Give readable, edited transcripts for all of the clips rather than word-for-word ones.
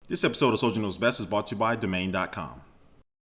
This episode of Soldier Knows Best is brought to you by Domain.com.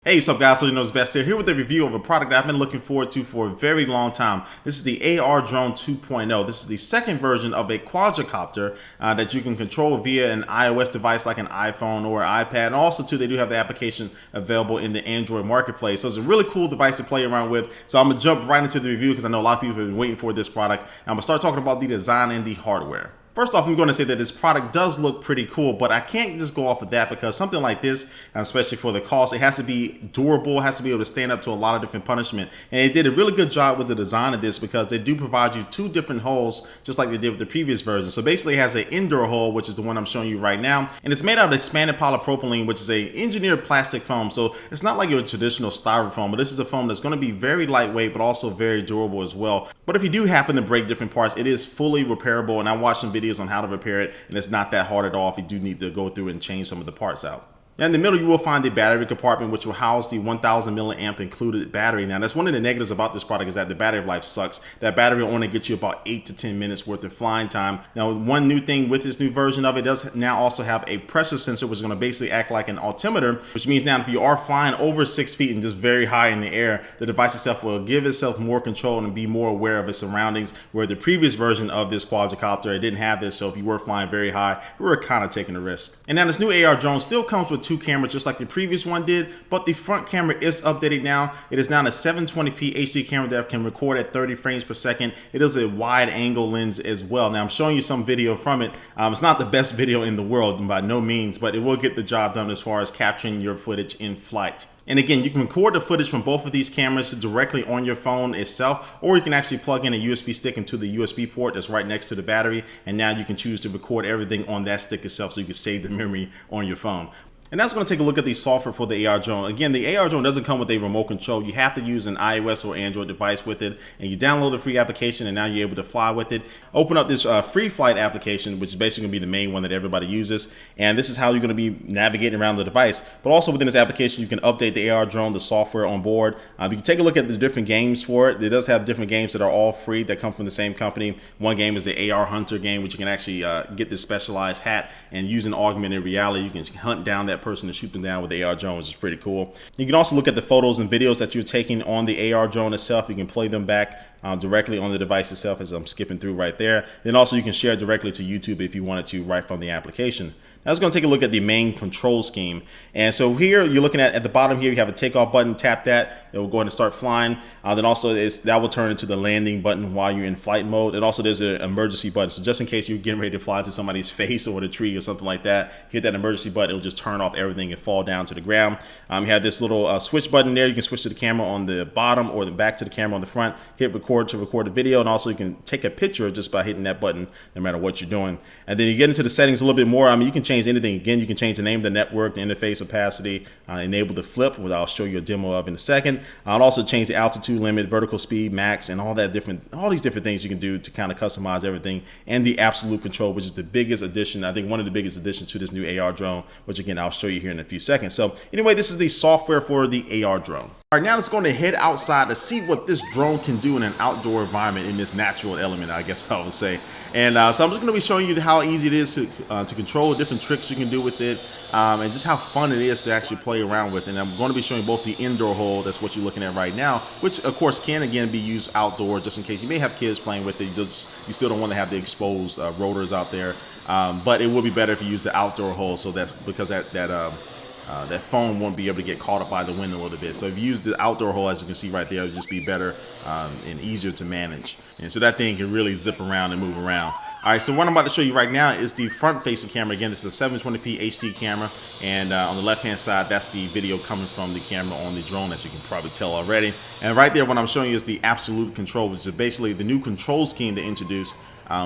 Hey, what's up guys, Soldier Knows Best here with a review of a product that I've been looking forward to for a very long time. This is the AR Drone 2.0. This is the second version of a quadricopter that you can control via an iOS device like an iPhone or an iPad. And also too, they do have the application available in the Android marketplace. So it's a really cool device to play around with. So I'm gonna jump right into the review because I know a lot of people have been waiting for this product. I'm gonna start talking about the design and the hardware. First off, I'm going to say that this product does look pretty cool, but I can't just go off of that because something like this, especially for the cost, it has to be durable, has to be able to stand up to a lot of different punishment. And they did a really good job with the design of this because they do provide you two different holes, just like they did with the previous version. So basically it has an indoor hole, which is the one I'm showing you right now. And it's made out of expanded polypropylene, which is a engineered plastic foam. So it's not like your traditional styrofoam, but this is a foam that's going to be very lightweight, but also very durable as well. But if you do happen to break different parts, it is fully repairable. And I watched some videos on how to repair it, and it's not that hard at all if you do need to go through and change some of the parts out. In the middle, you will find the battery compartment, which will house the 1000 milliamp included battery. Now, that's one of the negatives about this product is that the battery life sucks. That battery will only get you about 8 to 10 minutes worth of flying time. Now, one new thing with this new version of it does now also have a pressure sensor, which is going to basically act like an altimeter, which means now if you are flying over 6 feet and just very high in the air, the device itself will give itself more control and be more aware of its surroundings, where the previous version of this quadricopter, it didn't have this. So if you were flying very high, you were kind of taking a risk. And now this new AR drone still comes with two cameras, just like the previous one did, but the front camera is updated now. It is now a 720p HD camera that can record at 30 frames per second. It is a wide angle lens as well. Now I'm showing you some video from it. It's not the best video in the world by no means, but it will get the job done as far as capturing your footage in flight. And again, you can record the footage from both of these cameras directly on your phone itself, or you can actually plug in a USB stick into the USB port that's right next to the battery. And now you can choose to record everything on that stick itself so you can save the memory on your phone. And that's going to take a look at the software for the AR drone. Again, the AR drone doesn't come with a remote control. You have to use an iOS or Android device with it, and you download the free application, and now you're able to fly with it. Open up this free flight application, which is basically going to be the main one that everybody uses, and this is how you're going to be navigating around the device. But also within this application, you can update the AR drone, the software on board. You can take a look at the different games for it. It does have different games that are all free that come from the same company. One game is the AR Hunter game, which you can actually get this specialized hat, and using augmented reality, you can hunt down that person and shoot them down with the AR drone, which is pretty cool. You can also look at the photos and videos that you're taking on the AR drone itself. You can play them back directly on the device itself, as I'm skipping through right there. Then also you can share directly to YouTube if you wanted to right from the application. Now let's go and take a look at the main control scheme. And so here you're looking at the bottom here, you have a takeoff button. Tap that, it will go ahead and start flying. Then also that will turn into the landing button while you're in flight mode. And also there's an emergency button. So just in case you're getting ready to fly into somebody's face or the tree or something like that, hit that emergency button, it'll just turn off everything and fall down to the ground. You have this little switch button there. You can switch to the camera on the bottom or the back to the camera on the front. Hit record to record the video, and also you can take a picture just by hitting that button no matter what you're doing. And then you get into the settings a little bit more. I mean, you can change anything. Again, you can change the name of the network, the interface opacity, enable the flip, which I'll show you a demo of in a second. I'll also change the altitude limit, vertical speed, max, and all these different things you can do to kind of customize everything. And the absolute control, which is the biggest addition, I think one of the biggest additions to this new AR drone, which again I'll show you here in a few seconds. So anyway, this is the software for the AR drone. All right, now let's go to head outside to see what this drone can do in an outdoor environment in this natural element, I guess I would say. And so I'm just going to be showing you how easy it is to control, different tricks you can do with it, and just how fun it is to actually play around with. And I'm going to be showing both the indoor hole, that's what you're looking at right now, which of course can again be used outdoors just in case you may have kids playing with it. You still don't want to have the exposed rotors out there, but it would be better if you use the outdoor hole. So that's because that foam won't be able to get caught up by the wind a little bit. So if you use the outdoor hole, as you can see right there, it'll just be better and easier to manage. And so that thing can really zip around and move around. All right, so what I'm about to show you right now is the front-facing camera. Again, this is a 720p HD camera, and on the left-hand side, that's the video coming from the camera on the drone, as you can probably tell already. And right there, what I'm showing you is the absolute control, which is basically the new control scheme they introduced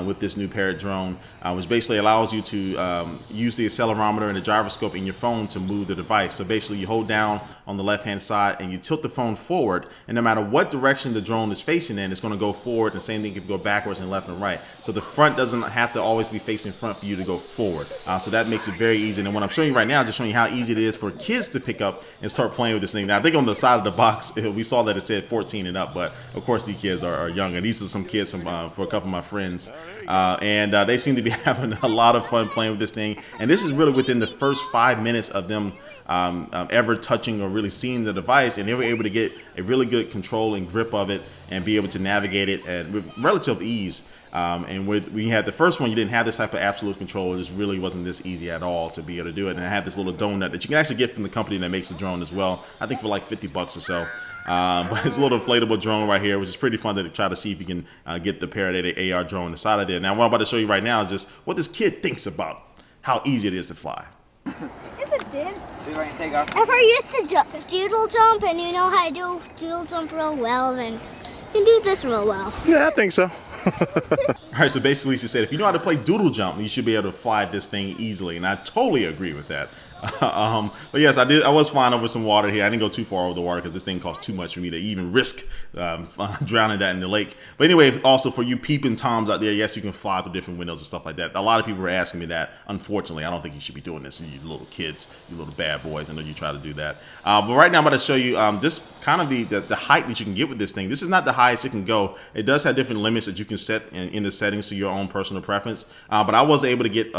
with this new Parrot drone, which basically allows you to use the accelerometer and the gyroscope in your phone to move the device. So basically you hold down on the left hand side and you tilt the phone forward, and no matter what direction the drone is facing in, it's going to go forward. And the same thing can go backwards and left and right. So the front doesn't have to always be facing front for you to go forward. So that makes it very easy. And what I'm showing you right now, just showing you how easy it is for kids to pick up and start playing with this thing. Now I think on the side of the box we saw that it said 14 and up, but of course these kids are younger. These are some kids from for a couple of my friends and they seem to be having a lot of fun playing with this thing. And this is really within the first 5 minutes of them ever touching or really seeing the device, and they were able to get a really good control and grip of it and be able to navigate it with relative ease. And when you had the first one, you didn't have this type of absolute control. It just really wasn't this easy at all to be able to do it. And I had this little donut that you can actually get from the company that makes the drone as well. I think for like 50 bucks or so. But it's a little inflatable drone right here, which is pretty fun to try to see if you can get the Parrot AR drone inside of there. Now, what I'm about to show you right now is just what this kid thinks about how easy it is to fly. Yes, it did. If I used to doodle jump and you know how to do doodle jump real well, then you can do this real well. Yeah, I think so. All right, so basically she said if you know how to play doodle jump, you should be able to fly this thing easily, and I totally agree with that. But yes, I was flying over some water here. I didn't go too far over the water because this thing costs too much for me to even risk drowning that in the lake. But anyway, also for you peeping toms out there, yes, you can fly through different windows and stuff like that. A lot of people were asking me that. Unfortunately, I don't think you should be doing this, you little kids, you little bad boys. I know you try to do that. But right now I'm going to show you just kind of the height that you can get with this thing. This is not the highest it can go. It does have different limits that you can set in the settings to your own personal preference. But I was able to get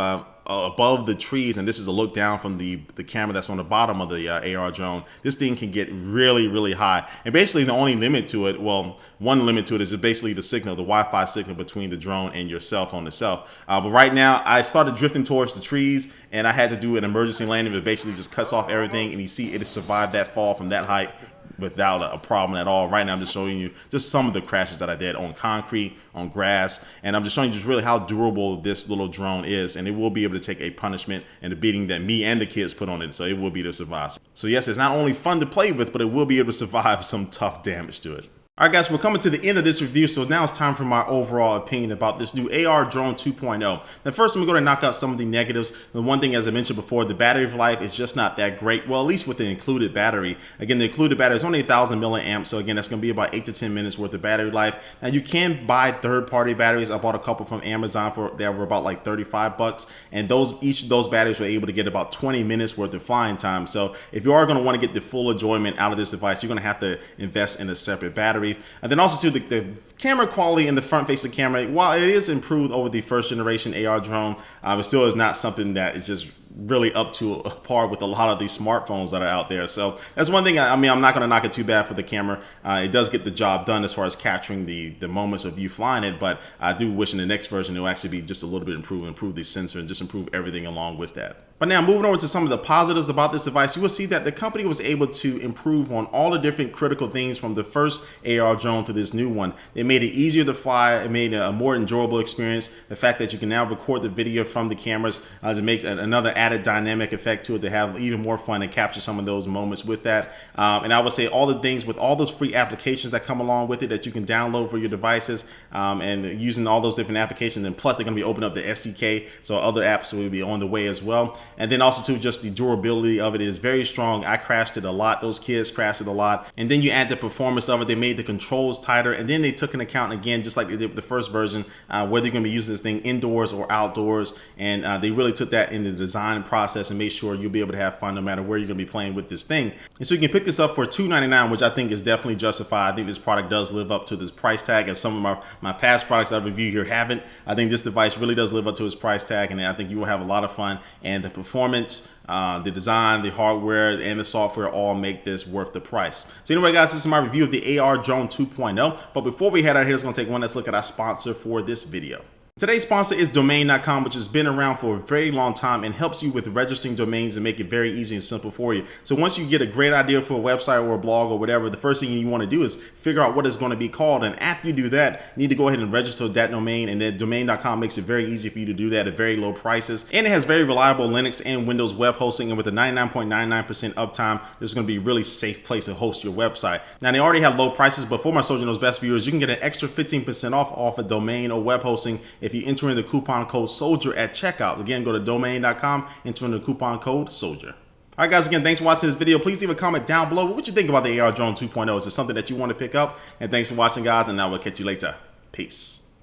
above the trees, and this is a look down from the camera that's on the bottom of the AR drone. This thing can get really, really high. And basically the only limit to it, well, one limit to it is basically the signal, the Wi-Fi signal between the drone and your cell phone itself. But right now I started drifting towards the trees, and I had to do an emergency landing that basically just cuts off everything, and you see it has survived that fall from that height without a problem at all. Right now I'm just showing you just some of the crashes that I did on concrete, on grass, and I'm just showing you just really how durable this little drone is, and it will be able to take a punishment and a beating that me and the kids put on it, so it will be able to survive. So yes, it's not only fun to play with, but it will be able to survive some tough damage to it. All right, guys, we're coming to the end of this review, so now it's time for my overall opinion about this new AR drone 2.0. Now, first, I'm going to knock out some of the negatives. The one thing, as I mentioned before, the battery life is just not that great. Well, at least with the included battery. Again, the included battery is only 1,000 milliamps, so again, that's going to be about 8 to 10 minutes worth of battery life. Now, you can buy third-party batteries. I bought a couple from Amazon that were about like 35 bucks, and each of those batteries were able to get about 20 minutes worth of flying time. So if you are going to want to get the full enjoyment out of this device, you're going to have to invest in a separate battery. And then also too, the camera quality in the front facing camera, while it is improved over the first generation AR drone, it still is not something that is just really up to par with a lot of these smartphones that are out there. So that's one thing. I mean, I'm not going to knock it too bad for the camera. It does get the job done as far as capturing the moments of you flying it, but I do wish in the next version it will actually be just a little bit improved, improve the sensor, and just improve everything along with that. But now moving over to some of the positives about this device, you will see that the company was able to improve on all the different critical things from the first AR drone to this new one. They made it easier to fly. It made it a more enjoyable experience. The fact that you can now record the video from the cameras, it makes another added dynamic effect to it to have even more fun and capture some of those moments with that. And I would say all the things with all those free applications that come along with it that you can download for your devices, and using all those different applications, and plus they're going to be opening up the SDK, so other apps will be on the way as well. And then also too, just the durability of it is very strong. I crashed it a lot. Those kids crashed it a lot. And then you add the performance of it. They made the controls tighter, and then they took into account again, just like they did with the first version, whether you're going to be using this thing indoors or outdoors. And they really took that in the design process and made sure you'll be able to have fun no matter where you're going to be playing with this thing. And so you can pick this up for $299, which I think is definitely justified. I think this product does live up to this price tag, as some of my past products I've reviewed here haven't. I think this device really does live up to its price tag, and I think you will have a lot of fun. And the performance, the design, the hardware, and the software all make this worth the price. So anyway, guys, this is my review of the AR Drone 2.0. But before we head out here, let's go take one last look at our sponsor for this video. Today's sponsor is Domain.com, which has been around for a very long time and helps you with registering domains and make it very easy and simple for you. So once you get a great idea for a website or a blog or whatever, the first thing you want to do is figure out what it's going to be called. And after you do that, you need to go ahead and register that domain. And then Domain.com makes it very easy for you to do that at very low prices. And it has very reliable Linux and Windows web hosting. And with a 99.99% uptime, this is going to be a really safe place to host your website. Now, they already have low prices, but for my Soldier Knows Best viewers, you can get an extra 15% off a domain or web hosting if you enter in the coupon code SOLDIER at checkout. Again, go to domain.com, enter in the coupon code SOLDIER. All right, guys, again, thanks for watching this video. Please leave a comment down below what you think about the AR Drone 2.0. Is it something that you want to pick up? And thanks for watching, guys, and I will catch you later. Peace.